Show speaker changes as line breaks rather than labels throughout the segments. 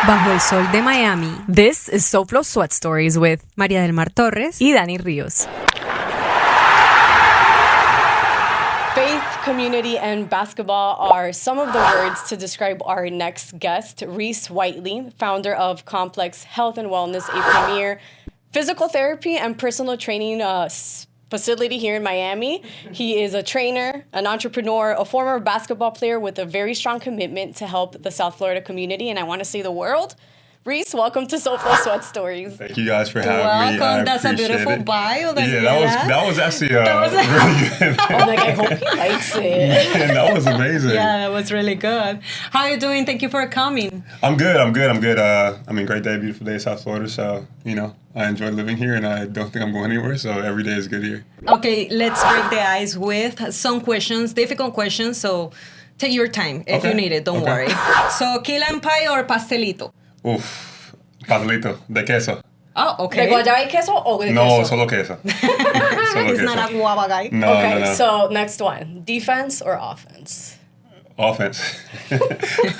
Bajo el sol de Miami, this is SoFlo Sweat Stories with María del Mar Torres y Dani Ríos.
Faith, community, and basketball are some of the words to describe our next guest, Reese Whitely, founder of Complex Health and Wellness, a premier physical therapy and personal training facility here in Miami. He is a trainer, an entrepreneur, a former basketball player with a very strong commitment to help the South Florida community, and I want to say the world. Reese, welcome to SoFlo Sweat Stories.
Thank you guys for having me.
Welcome. That's a beautiful bio.
That was actually really good.
I'm like, I hope he likes it.
Man, that was amazing.
Yeah, that was really good. How are you doing? Thank you for coming.
I'm good. Great day, beautiful day in South Florida. So, I enjoy living here and I don't think I'm going anywhere. So every day is good here.
Okay, let's break the ice with some questions, difficult questions. So take your time if you need it. Don't worry. So key lime pie or pastelito?
Uf, pastelito de queso.
Oh, okay.
¿De guayaba y queso o de queso?
No, solo queso.
It's not a guava guy.
No.
So next one, defense or offense?
Offense.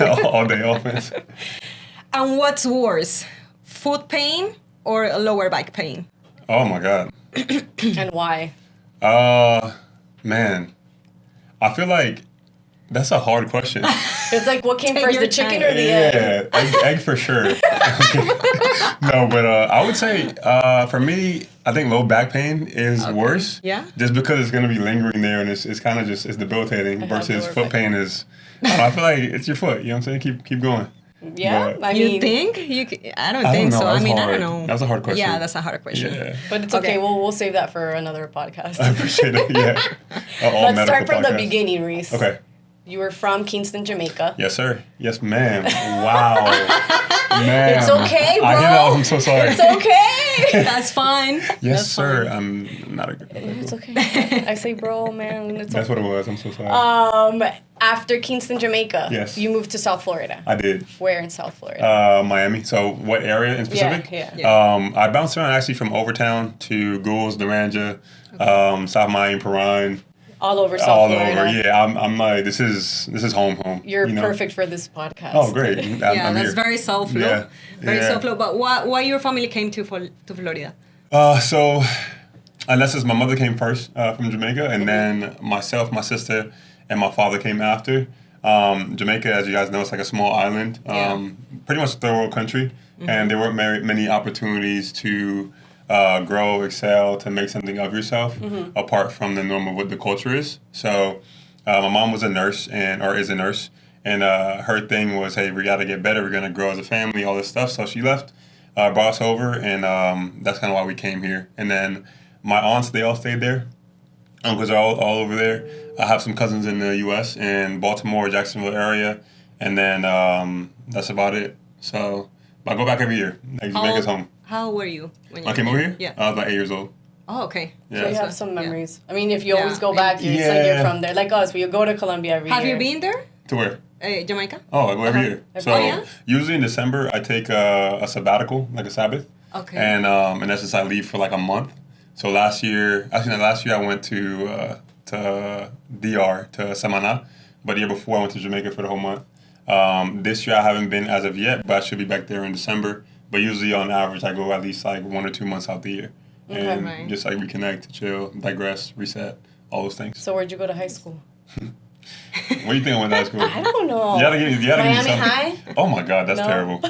All day offense.
And what's worse, foot pain or lower back pain?
Oh my God.
And why?
Man, I feel like that's a hard question.
It's like, what came first, the chicken or the egg?
Yeah, egg for sure. No, but I would say for me, I think low back pain is worse.
Yeah.
Just because it's going to be lingering there and it's kind of it's debilitating versus foot pain is, I feel like it's your foot. You know what I'm saying? Keep going.
Yeah,
But,
You think? I don't think so. I don't know.
That's a hard question.
Yeah, that's a hard question.
Yeah.
but it's okay. We'll save that for another podcast.
I appreciate it. Yeah.
Let's start from the beginning, Reese.
Okay.
You were from Kingston, Jamaica.
Yes, sir. Yes, ma'am. Wow. Ma'am.
It's okay, bro.
I hear that. I'm so sorry.
It's okay.
That's fine.
Yes,
That's
sir.
fine.
I'm not a good person.
It's okay. I say, bro, man. It's
That's
okay.
what it was. I'm so sorry.
After Kingston, Jamaica,
Yes.
you moved to South Florida.
I did.
Where in South Florida?
Miami. So what area in specific?
Yeah.
I bounced around actually from Overtown to Goulds, Naranja, South Miami, Perrine.
All over South
All
Florida.
over. Yeah. I'm like, this is home.
You're perfect for this podcast.
Oh, great.
Yeah,
I'm
that's
here.
very SoFlo.
Yeah.
Very
Yeah.
SoFlo. But why your family came to Florida?
So, unless it's my mother came first from Jamaica, and then myself, my sister, and my father came after. Jamaica, as you guys know, it's like a small island, pretty much a third world country, and there weren't many opportunities to grow, excel, to make something of yourself apart from the norm of what the culture is. So, my mom was a nurse is a nurse, and her thing was, hey, we got to get better. We're gonna grow as a family, all this stuff. So she left. Brought us over, and that's kind of why we came here. And then my aunts, they all stayed there. Uncles are all over there. I have some cousins in the U.S. in Baltimore, Jacksonville area, and then that's about it. So I go back every year. Like, Jamaica's home.
How were you when you
came over here?
Yeah.
I was about 8 years old.
Oh, okay.
Yeah.
So you have some memories. I mean, if you always go back, it's like you're from there. Like us, we go to Colombia every year.
Have you been there?
To where?
Jamaica?
Oh, I go every year. So usually in December, I take a sabbatical, like a Sabbath.
Okay.
And in essence, I leave for like a month. So last year I went to DR, to Samana. But the year before, I went to Jamaica for the whole month. This year, I haven't been as of yet, but I should be back there in December. But usually, on average, I go at least like 1 or 2 months out the year. And just like reconnect, chill, digress, reset, all those things.
So where'd you go to high school?
What do you think I went to high school?
I don't know.
You gotta give me
Miami
something.
High?
Oh my God, that's terrible.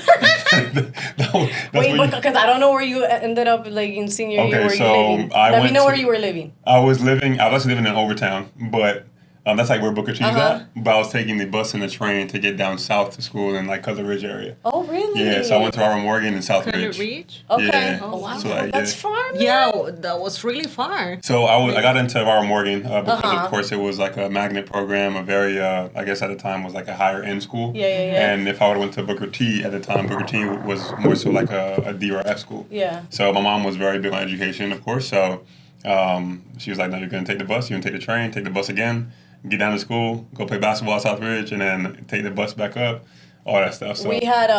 Wait, because I don't know where you ended up, like in senior year. Where you living? Let me know where you were living.
I was actually living in Overtown, but that's like where Booker T's at. But I was taking the bus and the train to get down south to school in like Cutler Ridge area.
Oh, really?
Yeah, so I went to R. Morgan in South
Cutler
Ridge.
Ridge?
Okay.
Yeah.
Oh, wow.
So, like,
that's far, man.
Yeah, that was really far.
So I got into R. Morgan because of course it was like a magnet program, a very I guess at the time was like a higher end school.
Yeah.
And if I would have went to Booker T at the time, Booker T was more so like a D or F school.
Yeah.
So my mom was very big on education, of course. So she was like, no, you're gonna take the bus, you're gonna take the train, take the bus again, get down to school, go play basketball at South Ridge, and then take the bus back up. All that stuff. So
we had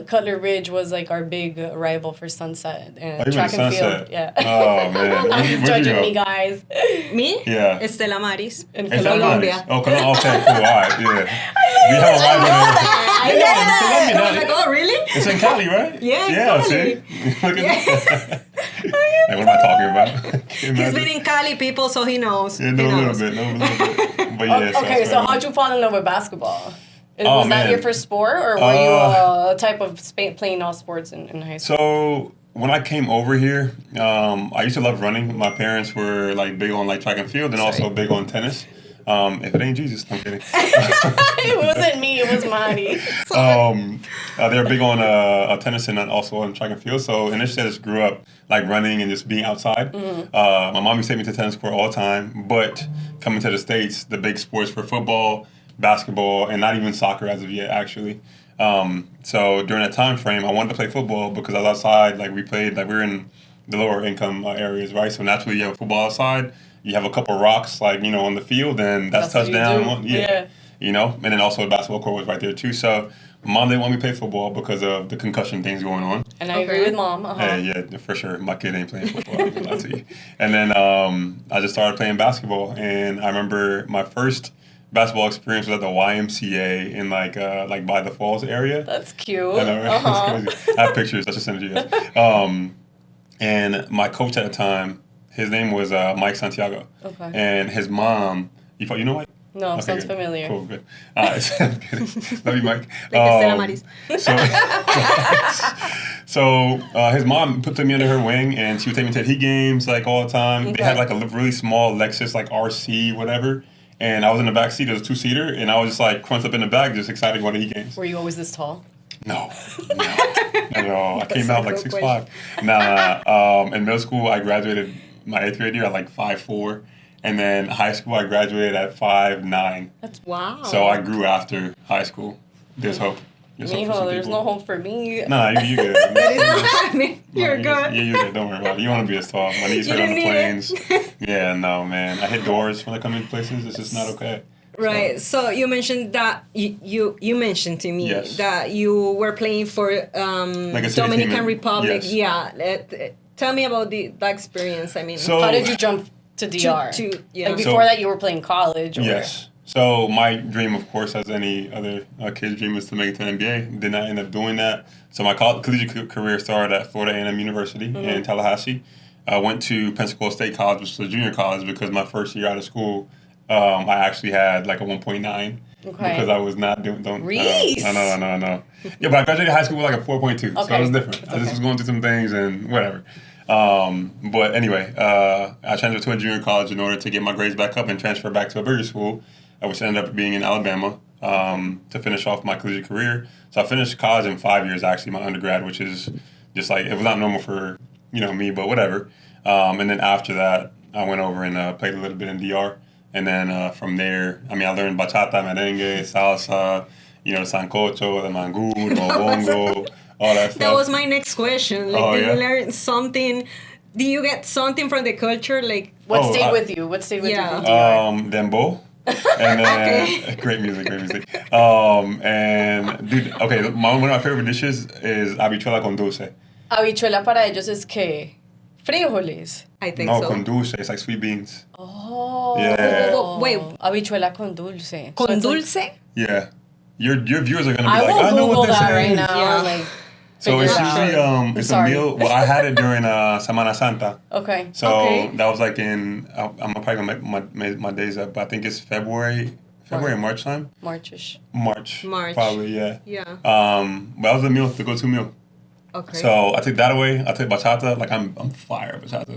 Cutler Ridge was like our big rival for Sunset and track and field. Yeah.
Oh man,
I'm judging me, guys.
Me?
Yeah.
Estela Maris.
In
Colombia.
Colombia.
Oh, okay, cool. All right, yeah. We have a rival there.
I know that. I was like, oh, really?
It's in Cali, right?
Yeah, in
Yeah,
Cali.
see? Look at like, what am I talking about?
He's been in Cali, people, so he knows.
Yeah,
He
no, a
knows.
little bit. But yeah,
Okay, so how'd you fall in love with basketball? Was that your first sport, or were you a type of playing all sports in high school?
So when I came over here, I used to love running. My parents were like big on like track and field, and also big on tennis. If it ain't Jesus, I'm kidding.
It wasn't me, it was Mari.
They were big on tennis and also on track and field. So initially, I just grew up like running and just being outside. My mom used to take me to tennis court all the time. But coming to the States, the big sports were football, basketball, and not even soccer as of yet, actually. So during that time frame, I wanted to play football because I was outside. Like we played, like we were in the lower income areas, right? So naturally, you have football outside. You have a couple rocks, like, you know, on the field, and that's touchdown. Yeah. You know, and then also the basketball court was right there too. So mom didn't want me to play football because of the concussion things going on.
And I agree with mom.
Hey, yeah, for sure. My kid ain't playing football. I can lie to you. And then I just started playing basketball, and I remember my first basketball experience was at the YMCA in like by the Falls area.
That's cute.
I know, right? It's crazy. I have pictures. I should send it to you guys. And my coach at the time, his name was Mike Santiago. Okay. And his mom, you know Mike?
No,
okay,
sounds
good.
familiar.
Cool, good. Love you, Mike. So his mom put me under her wing, and she would take me to Heat games like all the time. Okay. They had like a really small Lexus, like RC, whatever. And I was in the back seat. It was a two-seater, and I was just like crunched up in the back, just excited to go to Heat games.
Were you always this tall?
No, at all. I came out like 6'5". Nah. In middle school, I graduated my 8th grade year at like 5'4", and then high school I graduated at 5'9".
That's wow.
So I grew after high school. There's hope.
There's no hope for me.
Nah, you good.
That is not happening. You're good.
Yeah, you're good. Don't worry about it. You want to be as tall. My knees hurt on the planes. Yeah, no, man. I hit doors when I come into places. It's just not okay.
Right. So you mentioned that you mentioned to me that you were playing for like Dominican Republic. Yes. Yeah. Tell me about that experience. I mean,
how did you jump to DR? Like before that, you were playing college. Or?
Yes. So my dream, of course, as any other kid's dream, is to make it to the NBA. Did not end up doing that. So my collegiate career started at Florida A&M University in Tallahassee. I went to Pensacola State College, which was a junior college, because my first year out of school, I actually had like a 1.9 because I was not doing.
Reese.
No. Yeah, but I graduated high school with like a 4.2, so it was different. I just was going through some things and whatever. But anyway, I transferred to a junior college in order to get my grades back up and transfer back to a bigger school, which ended up being in Alabama, to finish off my collegiate career. So I finished college in 5 years, actually, my undergrad, which is just like, it was not normal for, me, but whatever. And then after that, I went over and played a little bit in DR. And then from there, I learned bachata, merengue, salsa, sancocho, the mangú, bongo, all that stuff.
That was my next question. Like, did you learn something? Do you get something from the culture? Like,
what stayed with you? What stayed with you from DR?
Dembow. And then, great music. And, dude, okay, one of my favorite dishes is habichuela con dulce.
Habichuela para ellos es que frijoles.
I think so.
No, con dulce. It's like sweet beans.
Oh.
Yeah.
Wait. Habichuela con dulce.
Con dulce?
Yeah. Your viewers are going to be like, I know what this is.
Right now.
Yeah.
Like,
so it's usually it's a meal. Well, I had it during Semana Santa.
Okay.
So that was like in, I'm probably going to make my days up, but I think it's February and March time.
March.
Probably, yeah.
Yeah.
But that was the go-to meal.
Okay.
So I took that away. I took bachata. Like I'm fire bachata.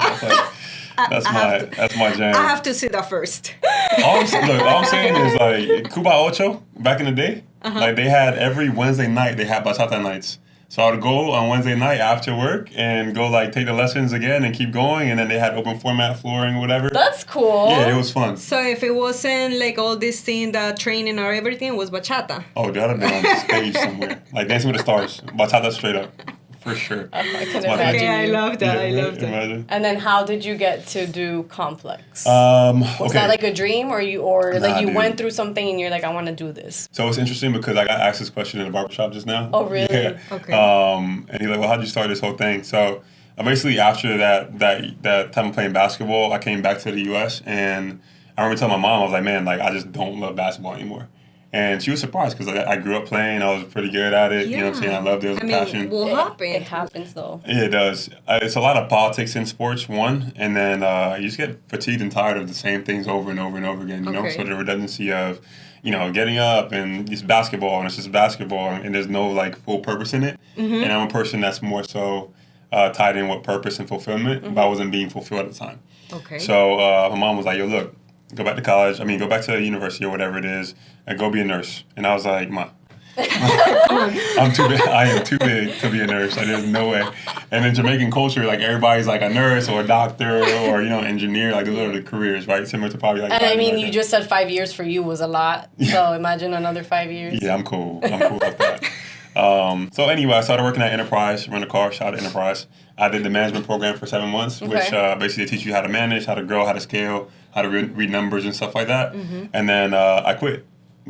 That's my jam.
I have to see that first.
All I'm saying is like Cuba Ocho back in the day. Like they had every Wednesday night they had bachata nights. So I would go on Wednesday night after work and go like take the lessons again and keep going, and then they had open format flooring, whatever.
That's cool.
Yeah, it was fun.
So if it wasn't like all this thing, the training or everything, it was bachata.
Oh, that would have been on the stage somewhere, like Dancing with the Stars. Bachata straight up. For sure.
I can imagine.
Okay, I love that.
Yeah,
I love that.
Imagine.
And then how did you get to do Complex? Was that like a dream or you went through something and you're like, I want to do this?
So it's interesting because I got asked this question in the barbershop just now.
Oh, really?
Yeah.
Okay.
And he's like, well, how'd you start this whole thing? So basically after that time of playing basketball, I came back to the U.S. and I remember telling my mom, I was like, man, like I just don't love basketball anymore. And she was surprised because I grew up playing. I was pretty good at it. You know what I'm saying? I loved it. It was a passion.
What happened?
It happens, though.
Yeah, it does. It's a lot of politics in sports, one. And then you just get fatigued and tired of the same things over and over and over again, you know? So the redundancy of, getting up and it's basketball and it's just basketball and there's no, like, full purpose in it. And I'm a person that's more so tied in with purpose and fulfillment, but I wasn't being fulfilled at the time.
Okay.
So my mom was like, yo, look, go back to college. Go back to university or whatever it is and go be a nurse. And I was like, Ma, I'm too big. I am too big to be a nurse. There's no way. And in Jamaican culture, like everybody's like a nurse or a doctor or engineer. Like those are the careers, right? Similar to probably like.
And you just said 5 years for you was a lot. Yeah. So imagine another 5 years.
Yeah, I'm cool. I'm cool with that. So anyway, I started working at Enterprise, run a car, shout out Enterprise. I did the management program for 7 months, which basically teach you how to manage, how to grow, how to scale, how to read numbers and stuff like that. And then I quit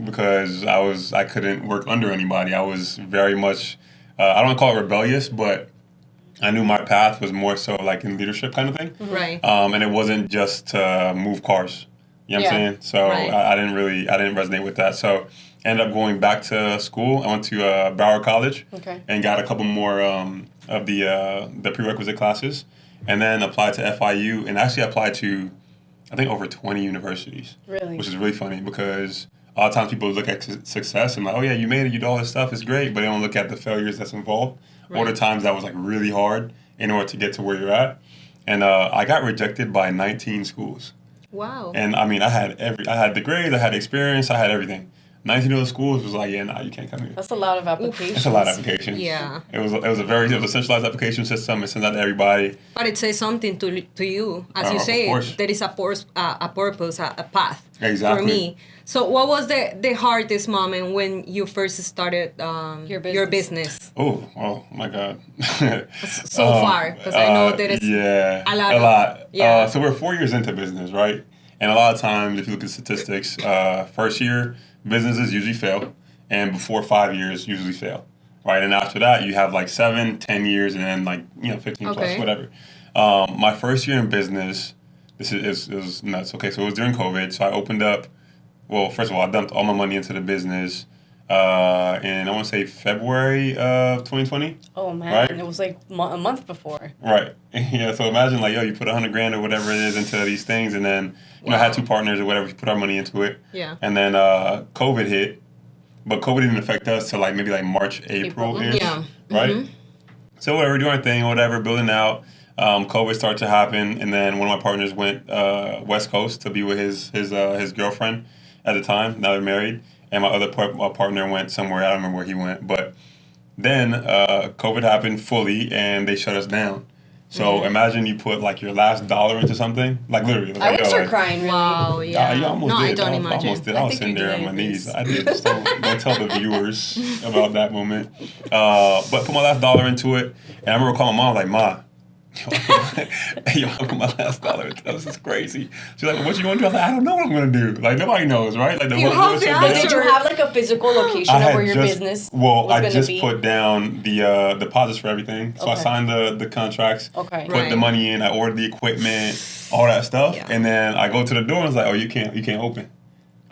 because I couldn't work under anybody. I was very much, I don't call it rebellious, but I knew my path was more so like in leadership kind of thing.
Right.
And it wasn't just to move cars. You know what I'm saying? So I didn't resonate with that. So ended up going back to school. I went to Broward College and got a couple more of the prerequisite classes, and then applied to FIU and actually applied to, I think, over 20 universities.
Really?
Which is really funny because a lot of times people look at success and like, oh yeah, you made it, you did all this stuff, it's great, but they don't look at the failures that's involved or the times that was like really hard in order to get to where you're at. And I got rejected by 19 schools.
Wow.
And I had the grades, I had experience, I had everything. 19 of the schools was like, yeah, nah, you can't come here.
That's a lot of applications.
That's a lot of applications.
Yeah.
It was a centralized application system. It sent out to everybody.
But it says something to you. As you say, there is a purpose, a path for me. So what was the hardest moment when you first started your business?
Oh my God.
So far, because I know there is a lot. Yeah.
So we're 4 years into business, right? And a lot of times, if you look at statistics, first year, businesses usually fail, and before 5 years usually fail, right? And after that, you have like 7, 10 years, and then like 15 plus, whatever. My first year in business, it was nuts. Okay, so it was during COVID, so I opened up. Well, first of all, I dumped all my money into the business in I want to say February of 2020.
Oh man, right? It was like a month before.
Right. Yeah. So imagine like, you put $100,000 or whatever it is into these things, and then I had 2 partners or whatever. We put our money into it.
Yeah.
And then COVID hit, but COVID didn't affect us till like maybe like March, April-ish.
Yeah.
Right.
Mm-hmm.
So whatever, doing our thing, whatever, building out. COVID started to happen, and then one of my partners went West Coast to be with his girlfriend at the time. Now they're married, and my other partner went somewhere. I don't remember where he went, but then COVID happened fully, and they shut us down. So imagine you put like your last dollar into something, like literally.
I would start crying. Really.
Wow, yeah.
You almost did.
I don't imagine.
Almost did. I was sitting there on my knees. I did. So don't tell the viewers about that moment. But put my last dollar into it, and I remember calling my mom like, Ma, I put my last dollar into this. Is crazy. She's like, what you going to do? I was like, I don't know what I'm going to do. Like nobody knows, right? Like
did you have like a physical location of where your business was going to be?
I just put down the deposits for everything. So I signed the contracts, put the money in, I ordered the equipment, all that stuff, and then I go to the door and it's like, oh, you can't open. You know what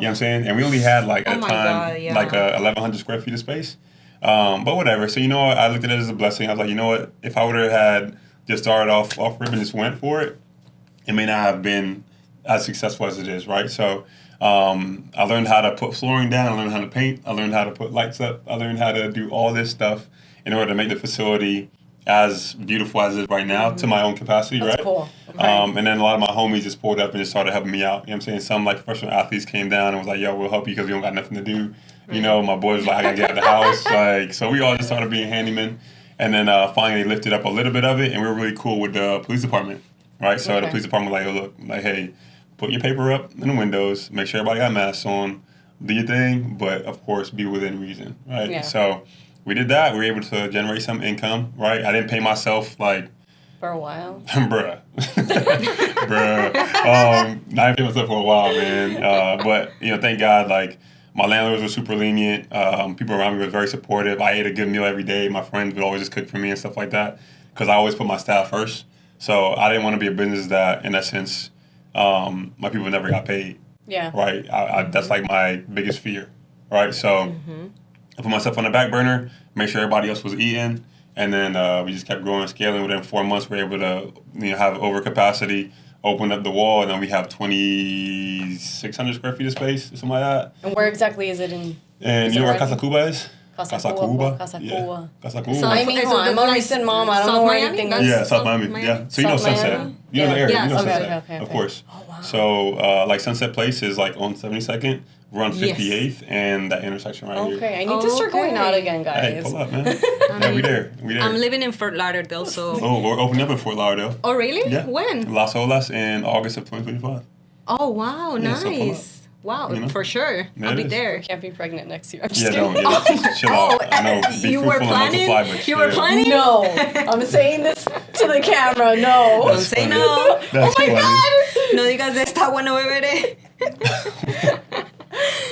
I'm saying? And we only had like at the time like 1,100 square feet of space. But whatever. So I looked at it as a blessing. I was like, you know what? If I would have had just started off rip and just went for it, it may not have been as successful as it is, right? So I learned how to put flooring down, I learned how to paint, I learned how to put lights up, I learned how to do all this stuff in order to make the facility as beautiful as it is right now to my own capacity,
That's
right?
Cool. Okay.
And then a lot of my homies just pulled up and just started helping me out. You know what I'm saying? Some like professional athletes came down and was like, yo, we'll help you because we don't got nothing to do. My boys was like, I got to get out of the house. Like, so we all just started being handymen. And then finally lifted up a little bit of it, and we were really cool with the police department, right? So the police department was like, oh, look, like, hey, put your paper up in the windows, make sure everybody got masks on, do your thing, but of course be within reason, right? Yeah. So we did that. We were able to generate some income, right? I didn't pay myself like
for a while.
Bruh. I didn't pay myself for a while, man. But thank God, like. My landlords were super lenient. People around me were very supportive. I ate a good meal every day. My friends would always just cook for me and stuff like that because I always put my staff first. So I didn't want to be a business that, in essence, my people never got paid.
Yeah.
Right? That's like my biggest fear, right? So I put myself on the back burner, make sure everybody else was eating, and then we just kept growing and scaling. Within 4 months, we were able to have overcapacity, open up the wall, and then we have 2,600 square feet of space, something like that.
And where exactly is it in?
And you know where Casa Cuba is?
Casa Cuba.
Yeah. Casa Cuba.
So, I mean, I'm a recent mom. I don't know where anything is.
Yeah, South Miami. Yeah. So you know Sunset. You know the area.
Yeah,
you know
Sunset.
Okay. Of course. Oh, wow. So, like Sunset Place is like on 72nd. We're on 58th and that intersection right here.
Okay, I need to start going out again, guys.
Hey, pull up, man. Yeah, we there.
I'm living in Fort Lauderdale, so...
Oh, we're opening up in Fort Lauderdale.
Oh, really?
Yeah.
When?
Las Olas in August of 2025.
Oh, wow,
Yeah,
nice. Wow, for sure. I'll be there.
I can't be pregnant next year. I'm just
kidding. Chill out. I know.
You were planning? You were planning?
No. I'm saying this to the camera. No.
Don't say no.
That's
oh my God.
No digas de esta bueno beberé.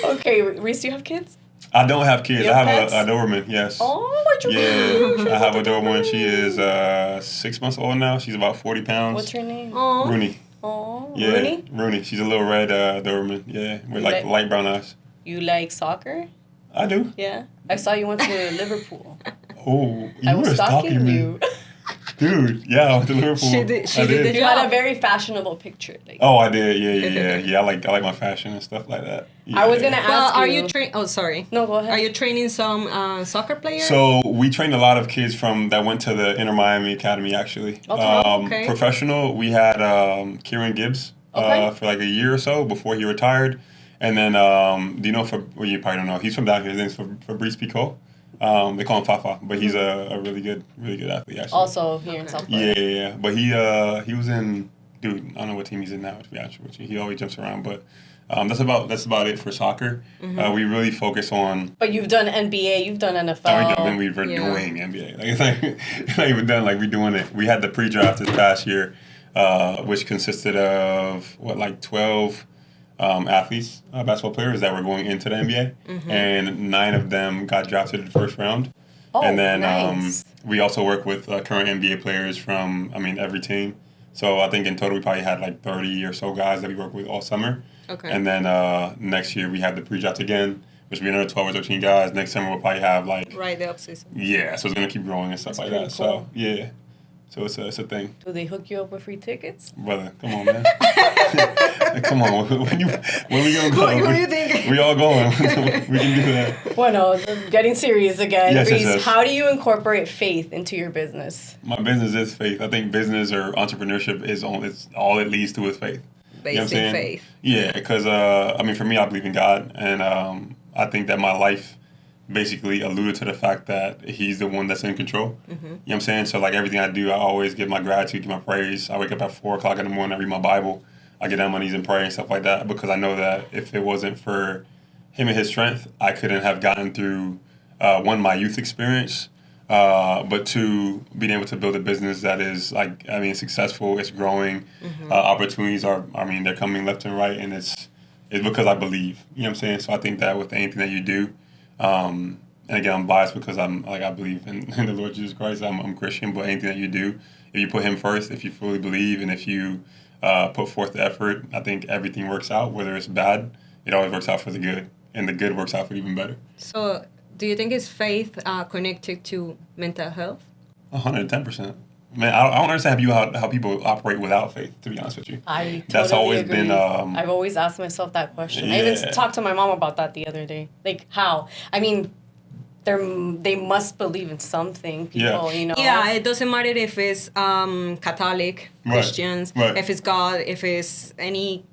Okay, Reese, do you have kids?
I don't have kids.
You
I
have
have a Doberman, yes.
Oh, what you mean?
Yeah, I have a Doberman. She is 6 months old now. She's about 40 pounds.
What's her name?
Rooney.
Oh,
Yeah, Rooney. She's a little red Doberman. Yeah, with like light brown eyes.
You like soccer?
I do.
Yeah. I saw you went to Liverpool.
Oh,
I was stalking you.
Dude, yeah, I went to Liverpool.
She did.
You had a very fashionable picture. Like.
Oh, I did. Yeah. I like my fashion and stuff like that. Yeah.
I was gonna ask
are you training? Oh, sorry.
No, go ahead.
Are you training some soccer players?
So we trained a lot of kids that went to the Inter Miami Academy actually.
Okay.
Professional, we had Kieran Gibbs for like a year or so before he retired, and then do you know? You probably don't know. He's from down here. His name's Fabrice Picot. They call him Fafa, but he's a really good athlete actually.
Also here in South Florida.
Yeah. But he was in, dude, I don't know what team he's in now, to be honest with you. He always jumps around, but that's about it for soccer. We really focus on.
But you've done NBA, you've done NFL.
We were doing NBA. Like it's not even done. Like we're doing it. We had the pre-draft this past year, which consisted of 12 athletes, basketball players that were going into the NBA, and 9 of them got drafted in the first round.
Oh,
and then
nice.
We also work with current NBA players from every team. So I think in total we probably had like 30 or so guys that we work with all summer.
Okay.
And then next year we have the pre-draft again, which will be another 12 or 13 guys. Next summer we'll probably have like...
Right, the offseason.
Yeah, so it's going to keep growing and stuff like that.
Cool.
So, yeah. So it's a thing.
Do they hook you up with free tickets?
Brother, come on, man. Come on. When we going to go?
What do you think?
We all going. We can do that.
Well, getting serious again.
Yes,
Reese, how do you incorporate faith into your business?
My business is faith. I think business or entrepreneurship is all it leads to is faith.
Basic faith.
Yeah, because, for me, I believe in God. And I think that my life basically alluded to the fact that he's the one that's in control. You know what I'm saying? So, like, everything I do, I always give my gratitude, give my praise. I wake up at 4 o'clock in the morning, I read my Bible. I get down on my knees and pray and stuff like that because I know that if it wasn't for him and his strength, I couldn't have gotten through, one, my youth experience, but 2, being able to build a business that is, successful, it's growing. Opportunities they're coming left and right, and it's because I believe. You know what I'm saying? So I think that with anything that you do, and again, I'm biased because I believe in the Lord Jesus Christ. I'm Christian, but anything that you do, if you put him first, if you fully believe, and if you put forth the effort, I think everything works out. Whether it's bad, it always works out for the good, and the good works out for even better.
So, do you think is faith connected to mental health?
110%. Man, I don't understand how people operate without faith, to be honest with you.
I
That's
totally
always
agree.
been...
I've always asked myself that question.
Yeah.
I even talked to my mom about that the other day. Like, how? I mean, they must believe in something, people, you know?
Yeah, it doesn't matter if it's Catholic, Christians, if it's God, if it's any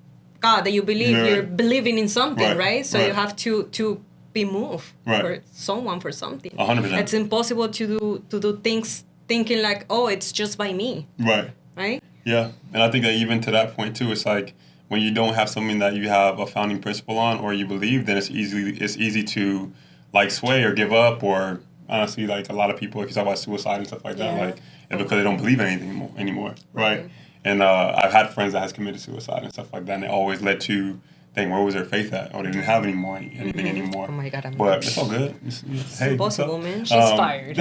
God that you believe, you're believing in something, right? So you have to be moved for someone, for something.
100%.
It's impossible to do things thinking like, oh, it's just by me. Right?
Yeah. And I think that even to that point, too, it's like when you don't have something that you have a founding principle on or you believe, then it's easy to, like, sway or give up or, honestly, like, a lot of people, if you talk about suicide and stuff like that, like, it's because they don't believe in anything anymore, right? And I've had friends that has committed suicide and stuff like that, and it always led to dang, where was their faith at? Oh, they didn't have anything anymore.
Oh my God,
but it's all good.
It's impossible, man.
She's fired.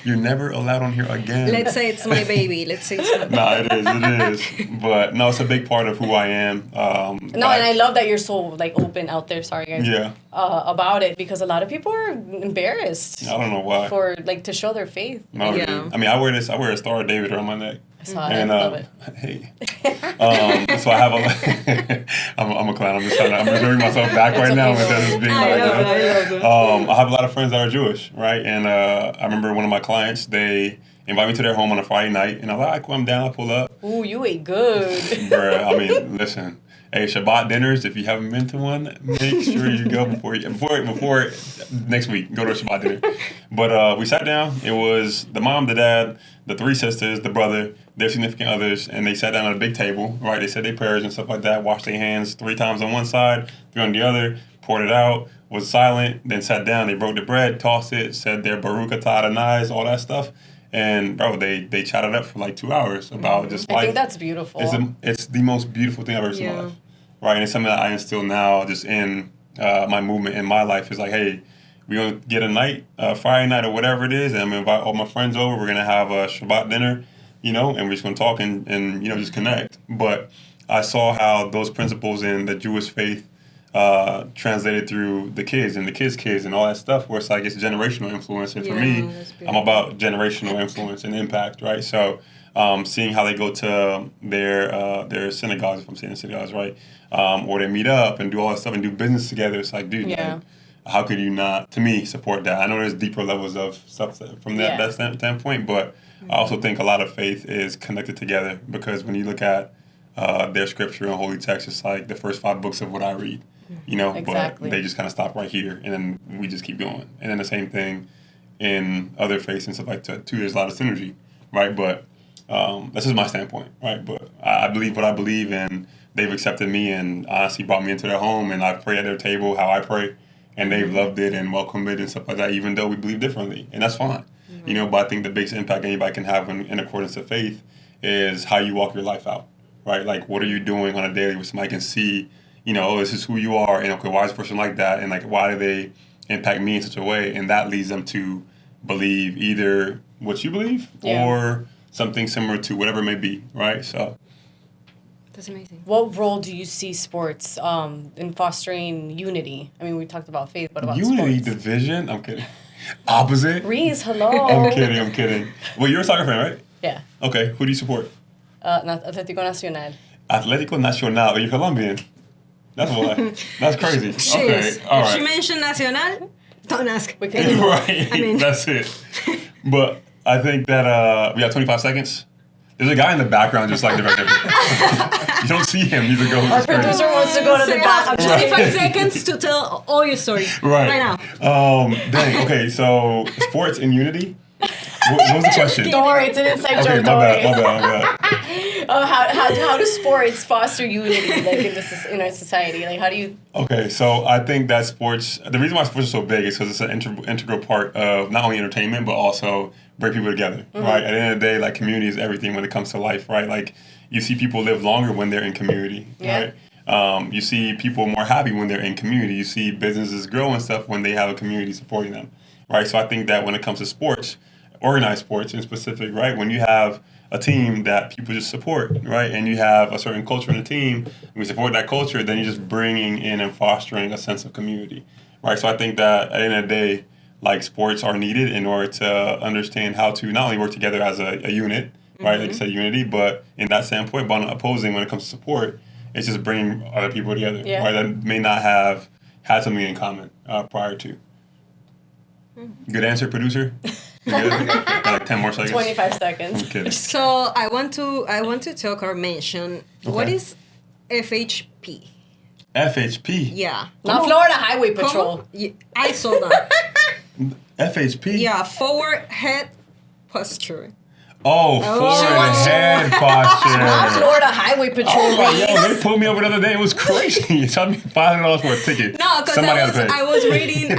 You're never allowed on here again.
Let's say it's my baby. Let's say it's my baby.
No, it is. But no, it's a big part of who I am.
And I love that you're so like open out there. Sorry, guys.
Yeah.
About it, because a lot of people are embarrassed.
I don't know why.
For like to show their faith.
No, yeah. I mean, I wear a Star of David around my neck.
I saw it. I love it.
Hey. So I have I'm a clown. I'm reserving myself back right now instead of being like that. I have a lot of friends that are Jewish, right? And I remember one of my clients, they invite me to their home on a Friday night, and I'm like, I'm down, I pull up.
Ooh, you ate good.
Bruh, I mean, listen. Hey, Shabbat dinners, if you haven't been to one, make sure you go before next week. Go to a Shabbat dinner. But we sat down. It was the mom, the dad, the 3 sisters, the brother, their significant others, and they sat down at a big table, right? They said their prayers and stuff like that, washed their hands 3 times on one side, 3 on the other, poured it out, was silent, then sat down. They broke the bread, tossed it, said their Baruch Atah Adonai, all that stuff. And bro, they chatted up for like 2 hours about just life.
I think that's beautiful.
It's the most beautiful thing I've ever seen in my life, right? And it's something that I instill now, just in my movement in my life. Is like, hey, we're gonna get a night, Friday night or whatever it is, and I'm gonna invite all my friends over. We're gonna have a Shabbat dinner, and we're just gonna talk and just connect. But I saw how those principles in the Jewish faith translated through the kids and the kids and all that stuff, where it's like it's generational influence. And for me, I'm about generational influence and impact, right? So seeing how they go to their synagogues, if I'm saying synagogues, right? Or they meet up and do all that stuff and do business together. It's like, dude, like, how could you not, to me, support that? I know there's deeper levels of stuff from that standpoint, but I also think a lot of faith is connected together, because when you look at their scripture and holy text, it's like the first 5 books of what I read.
Exactly.
But they just kind of stop right here, and then we just keep going. And then the same thing in other faiths and stuff like that too. There's a lot of synergy, right? But that's just my standpoint, right? But I believe what I believe, and they've accepted me and honestly brought me into their home, and I've prayed at their table how I pray, and they've loved it and welcomed it and stuff like that, even though we believe differently, and that's fine. But I think the biggest impact anybody can have in accordance to faith is how you walk your life out, right? Like, what are you doing on a daily where somebody can see, this is who you are, and okay, why is a person like that, and like, why do they impact me in such a way? And that leads them to believe either what you believe or something similar to whatever it may be, right? So
that's amazing.
What role do you see sports in fostering unity? I mean, we talked about faith, but about
unity,
sports?
Division? I'm kidding. Opposite?
Reese, hello.
I'm kidding. Well, you're a soccer fan, right?
Yeah.
Okay, who do you support?
Atlético Nacional.
Atlético Nacional. Are you Colombian? That's why. That's crazy. Okay, all right.
If she mentioned Nacional, don't ask.
Right, I mean, that's it. But I think that we have 25 seconds. There's a guy in the background just like directing. You don't see him. He's a girl.
Our producer wants to go to the bathroom.
25 seconds to tell all your story. Right
now. Dang. Okay, so sports and unity. What was the question?
Don't worry, it's an inside joke.
My bad.
How do sports foster unity, like in our society? Like, how do you?
Okay, so I think that sports. The reason why sports are so big is because it's an integral part of not only entertainment but also bring people together. Right. At the end of the day, like, community is everything when it comes to life. Right. Like, you see people live longer when they're in community. Right. You see people more happy when they're in community. You see businesses grow and stuff when they have a community supporting them. Right. So I think that when it comes to sports, organized sports in specific, right, when you have a team that people just support, right, and you have a certain culture in the team, and we support that culture, then you're just bringing in and fostering a sense of community, right? So I think that at the end of the day, like, sports are needed in order to understand how to not only work together as a unit, right, like you said, unity, but in that standpoint, but opposing when it comes to support, it's just bringing other people together, right, that may not have had something in common prior to. Good answer, producer? Got like 10 more seconds.
25 seconds.
I'm kidding.
So I want to talk or mention what is FHP.
FHP.
Yeah.
Not Florida Highway Patrol.
Yeah, I saw that.
FHP.
Yeah, forward head posture.
Oh, forward head posture.
Not Florida Highway Patrol.
Oh, yo, they pulled me over the other day. It was crazy. It charged me $500 for a ticket.
No, because I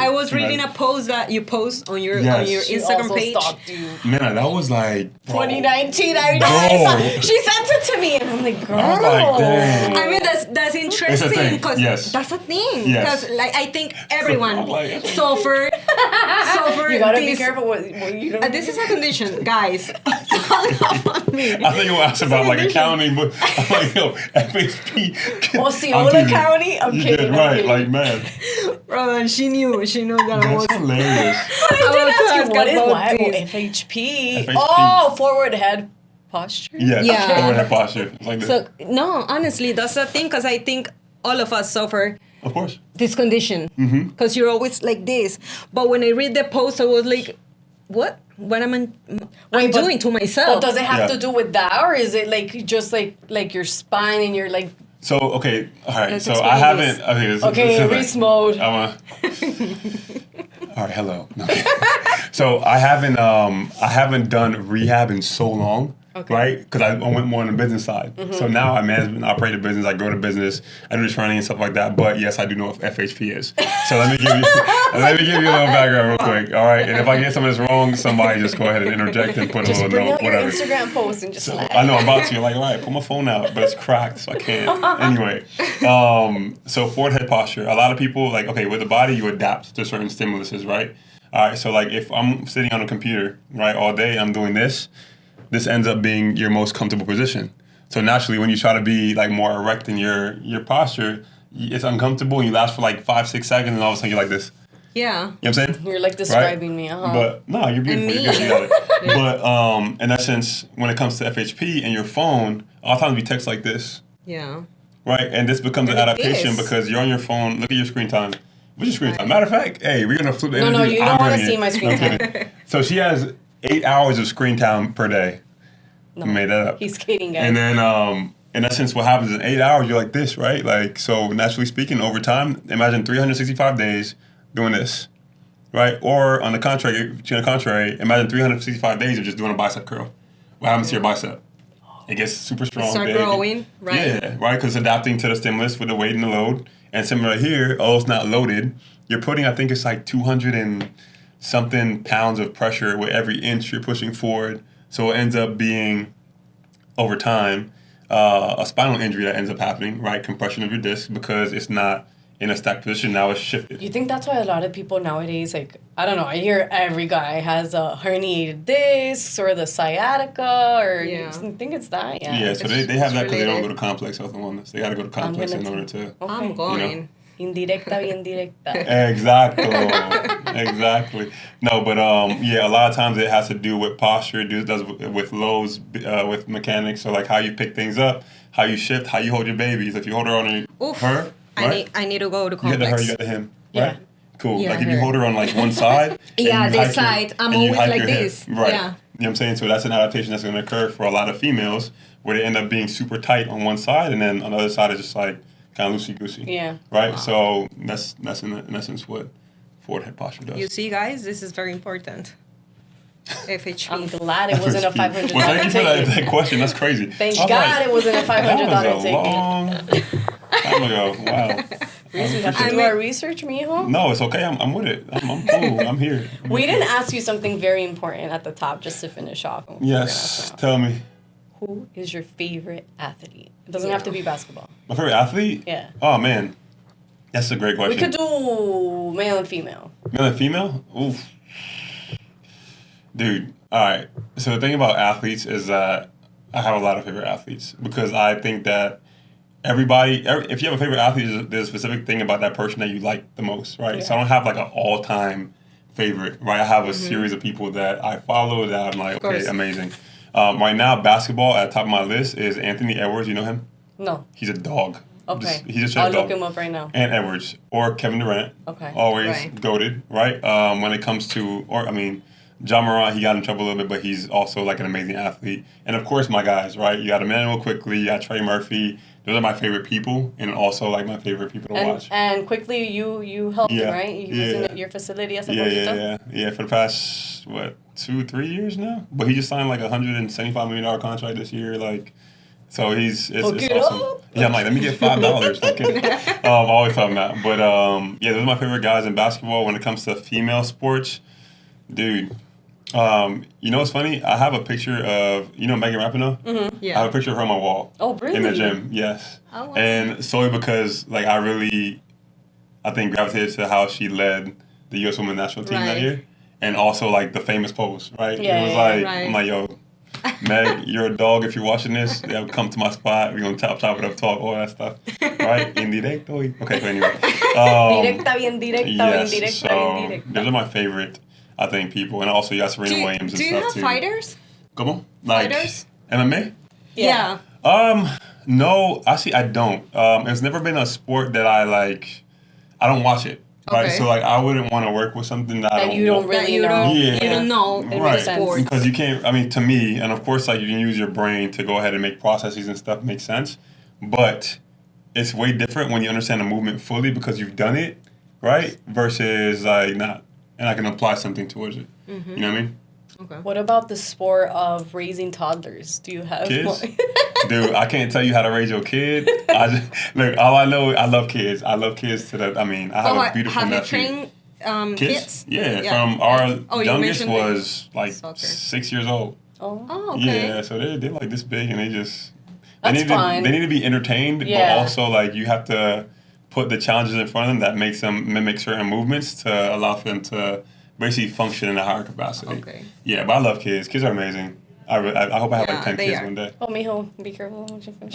was reading a post that you post on your Instagram page.
Man, that was like
2019. I know. She sent it to me, and I'm like, girl.
I was like, dang.
I mean, that's interesting because
yes.
that's a thing.
Yes.
Because like I think everyone suffer.
You gotta be careful what you don't.
This is a condition, guys.
I think you asked about like accounting, but I'm like, yo, FHP.
Osceola County? I'm kidding.
Right, like, man.
Bro, and she knew that I was
hilarious.
But I did ask you, what is FHP? Oh, forward head posture?
Yeah. Forward head posture. Like this.
So, no, honestly, that's the thing, because I think all of us suffer
of course
this condition. Because you're always like this. But when I read the post, I was like, what am I doing to myself?
But does it have to do with that, or is it like just like your spine and your like?
So okay, all right. So I haven't.
Okay, Reese mode.
All right, hello. Okay. So I haven't done rehab in so long. Okay. Right? Because I went more on the business side. So now I manage and operate a business. I grow the business. I do the training and stuff like that. But yes, I do know what FHP is. So let me give you a little background real quick. All right. And if I get some of this wrong, somebody just go ahead and interject and put a little note, whatever.
Just bring out your Instagram post and just
I know I'm about to. You're like, all right, pull my phone out, but it's cracked, so I can't. Anyway, so forward head posture. A lot of people like, okay, with the body, you adapt to certain stimuluses, right? All right. So like, if I'm sitting on a computer, right, all day, I'm doing this. This ends up being your most comfortable position. So naturally, when you try to be like more erect in your posture, it's uncomfortable and you last for like 5-6 seconds and all of a sudden you're like this.
Yeah.
You know what I'm saying?
You're like describing me.
But no, you're beautiful. You're good. You got it. But in essence, when it comes to FHP and your phone, a lot of times we text like this.
Yeah.
Right? And this becomes an adaptation because you're on your phone. Look at your screen time. What's your screen time? Matter of fact, hey, we're going to flip the energy.
No, you don't want to see my screen time.
So she has 8 hours of screen time per day.
No,
I made that up.
He's kidding, guys.
And then, in essence, what happens in 8 hours, you're like this, right? Like, so naturally speaking, over time, imagine 365 days doing this, right? Or on the contrary, imagine 365 days of just doing a bicep curl. What happens to your bicep? It gets super strong.
Start
big.
growing, right?
Yeah, right? Because adapting to the stimulus with the weight and the load. And similar here, it's not loaded. You're putting, I think it's like 200 and something pounds of pressure with every inch you're pushing forward. So it ends up being, over time, a spinal injury that ends up happening, right? Compression of your disc because it's not in a stacked position. Now it's shifted.
You think that's why a lot of people nowadays, like, I don't know, I hear every guy has a herniated disc or the sciatica or I think it's that.
Yeah, so they have that because they don't go to complex health and wellness. They got to go to complex in order to.
I'm going.
You know?
Indirecta, bien directa.
Exactly. No, but a lot of times it has to do with posture. It does with loads, with mechanics. So like how you pick things up, how you shift, how you hold your babies. If you hold her on her, right?
I need to go to complex.
You got the her, you got the him, right?
Yeah.
Cool. Yeah, like if you hold her on like one side.
This side. I'm always like this.
Hip, right.
Yeah.
You know what I'm saying? So that's an adaptation that's going to occur for a lot of females where they end up being super tight on one side and then on the other side it's just like kind of loosey-goosey.
Yeah.
Right? Wow. So that's in essence what forward head posture does.
You see, guys, this is very important. FHP.
I'm glad it wasn't a $500
Well, thank you for that question. That's crazy.
Thank God it wasn't a $500 ticket.
That was a long time ago. Wow.
We have to do our research, mijo?
No, it's okay. I'm with it. I'm cool. I'm here.
We didn't ask you something very important at the top just to finish off.
Yes. Tell me.
Who is your favorite athlete? It doesn't have to be basketball.
My favorite athlete?
Yeah.
Oh, man. That's a great question.
We could do male and female.
Male and female? Oof. Dude, all right. So the thing about athletes is that I have a lot of favorite athletes because I think that if you have a favorite athlete, there's a specific thing about that person that you like the most, right? Yeah. So I don't have like an all-time favorite, right? I have a series of people that I follow that I'm like, okay, amazing. Right now, basketball at the top of my list is Anthony Edwards. You know him?
No.
He's a dog.
Okay.
He's a
I'll
dog.
look him up right now.
And Edwards or Kevin Durant.
Okay.
Always goated, right? When it comes to, John Morant, he got in trouble a little bit, but he's also like an amazing athlete. And of course, my guys, right? You got Emmanuel Quickly, you got Trey Murphy, those are my favorite people, and also like my favorite people to watch.
And quickly, you helped him, right? He was in your facility as a poquito?
Yeah. For the past 2-3 years now, but he just signed like $175 million contract this year, like. So it's awesome. Yeah, I'm like, let me get $5. I'm kidding. Always talking that. But those are my favorite guys in basketball. When it comes to female sports, dude. You know what's funny? I have a picture of Megan Rapinoe.
Mm-hmm.
Yeah. I have a picture of her on my wall.
Oh, really?
In the gym, yes.
Oh,
and solely because like I think gravitated to how she led the U.S. Women's National Team that year, and also like the famous pose, right?
Yeah,
it was like I'm like, yo. Meg, you're a dog if you're watching this. Come to my spot. We're going to chop it up, talk, all that stuff. Right? In directo. Okay, so anyway.
Directa, bien directa,
yes,
bien directa,
so
bien directa.
Those are my favorite, I think, people. And also you got Serena Williams and stuff, too.
Do you have fighters?
¿Cómo? Like
fighters?
MMA?
Yeah.
No, actually I don't. It's never been a sport that I don't watch it. Right, so like I wouldn't want to work with something that
you don't really know.
You don't know,
right?
Sports.
Because you can't. I mean, to me, and of course, like you can use your brain to go ahead and make processes and stuff make sense, but it's way different when you understand the movement fully because you've done it, right? Versus like not, and I can apply something towards it. Mm-hmm. You know what I mean?
Okay. What about the sport of raising toddlers? Do you have
kids? Dude, I can't tell you how to raise your kid. Look, all I know, I love kids. I love kids to the. I mean, I have a beautiful nephew.
Have you trained kids?
Yeah, from our youngest was like soccer. 6 years old.
Oh,
okay. Yeah, so they're like this big, and they just.
That's fine.
They need to be entertained, but also like you have to put the challenges in front of them that makes them mimic certain movements to allow for them to basically function in a higher capacity. Okay. Yeah, but I love kids. Kids are amazing. I hope I have like 10 kids one day.
Oh, mijo, be careful.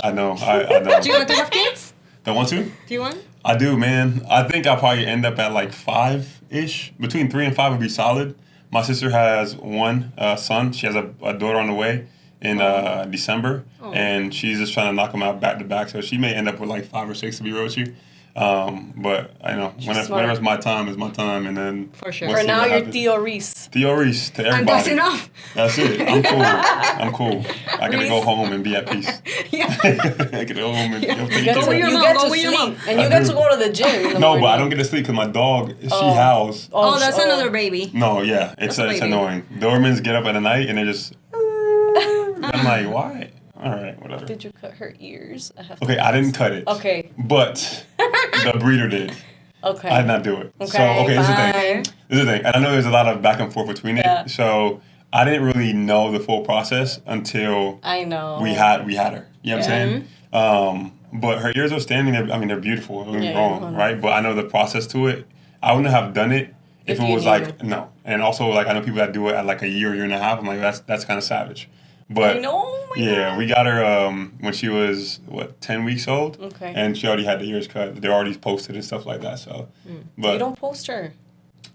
I know. I know.
Do you want to have kids?
Don't want to?
Do you want?
I do, man. I think I'll probably end up at like 5-ish. Between 3 and 5 would be solid. My sister has one son. She has a daughter on the way in December. Oh. And she's just trying to knock them out back to back. So she may end up with like 5 or 6 to be real with you. But I know whenever it's my time, it's my time, and then
for sure. For now, you're Theo Reese.
Theo Reese to everybody.
And that's enough.
That's it. I'm cool. I gotta go home and be at peace.
Yeah.
I gotta go home and
go with your mom. And you get to go to the gym.
No, but I don't get to sleep because my dog she howls.
Oh, that's another baby.
No, yeah, it's annoying. Dobermans get up at the night and they're just. I'm like, why? All right, whatever.
Did you cut her ears?
Okay, I didn't cut it.
Okay.
But the breeder did.
Okay.
I did not do it.
Okay,
so, this is the thing. And I know there's a lot of back and forth between it. So, I didn't really know the full process until we had her. You know what I'm saying? But her ears are standing. They're beautiful. Don't get me wrong, right? But I know the process to it. I wouldn't have done it if it was like, no. And also, like, I know people that do it at like a year and a half. I'm like, that's kind of savage. But God. We got her when she was 10 weeks old. Okay. And she already had the ears cut. They're already posted and stuff like that. So, but
you don't post her.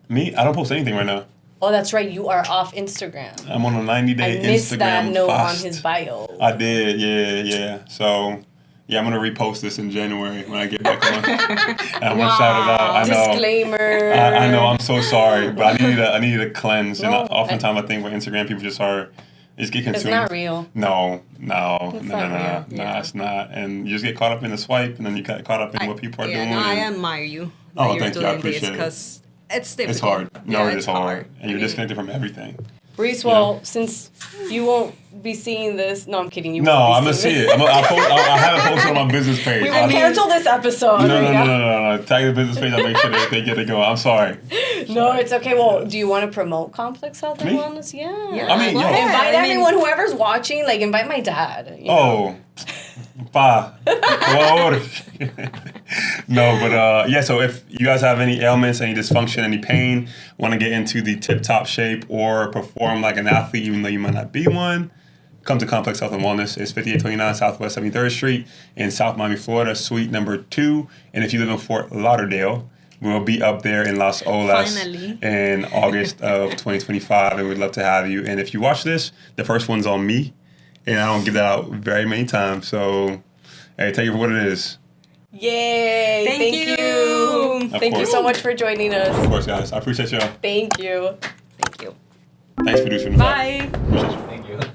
Me? I don't post anything right now.
Oh, that's right. You are off Instagram.
I'm on a 90-day Instagram fast. I missed that note on his bio. I did. Yeah. So. Yeah, I'm gonna repost this in January when I get back on. And I'm gonna shout it out. I know.
Disclaimer.
I know. I'm so sorry, but I needed a cleanse. And oftentimes I think with Instagram, people just get consumed. It's
not real.
No, it's not. And you just get caught up in the swipe, and then you get caught up in what people are doing.
No, I admire you.
Oh, thank you. I appreciate it.
Because it's difficult.
It's hard. No, it is hard. And you're disconnected from everything.
Reese, since you won't be seeing this, no, I'm kidding.
I'm gonna see it. I have it posted on my business page.
We will cancel this episode.
No. Tag the business page. I'll make sure that they get it going. I'm sorry.
No, it's okay. Well, do you want to promote Complex Health and Wellness? Yeah.
I mean,
invite everyone, whoever's watching. Like, invite my dad.
Pa. No, but so if you guys have any ailments, any dysfunction, any pain, want to get into the tip-top shape or perform like an athlete even though you might not be one, come to Complex Health and Wellness. It's 5829 Southwest 73rd Street in South Miami, Florida, suite number 2. And if you live in Fort Lauderdale, we'll be up there in Las Olas in August of 2025, and we'd love to have you. And if you watch this, the first one's on me, and I don't give that out very many times. So, hey, take it for what it is.
Yay! Thank you. Thank you so much for joining us.
Of course, guys. I appreciate y'all.
Thank you.
Thanks for doing it.
Bye.